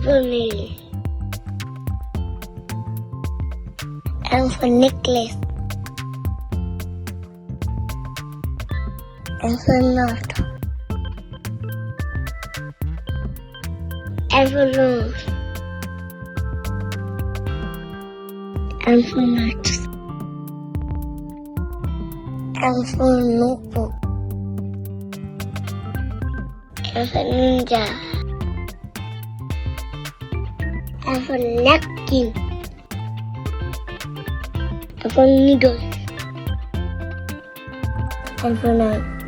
for nail. N for necklace. N for knot. N for nose. N for nuts. N for notebook. N for ninja. N for napkin. N for needle. N for knife.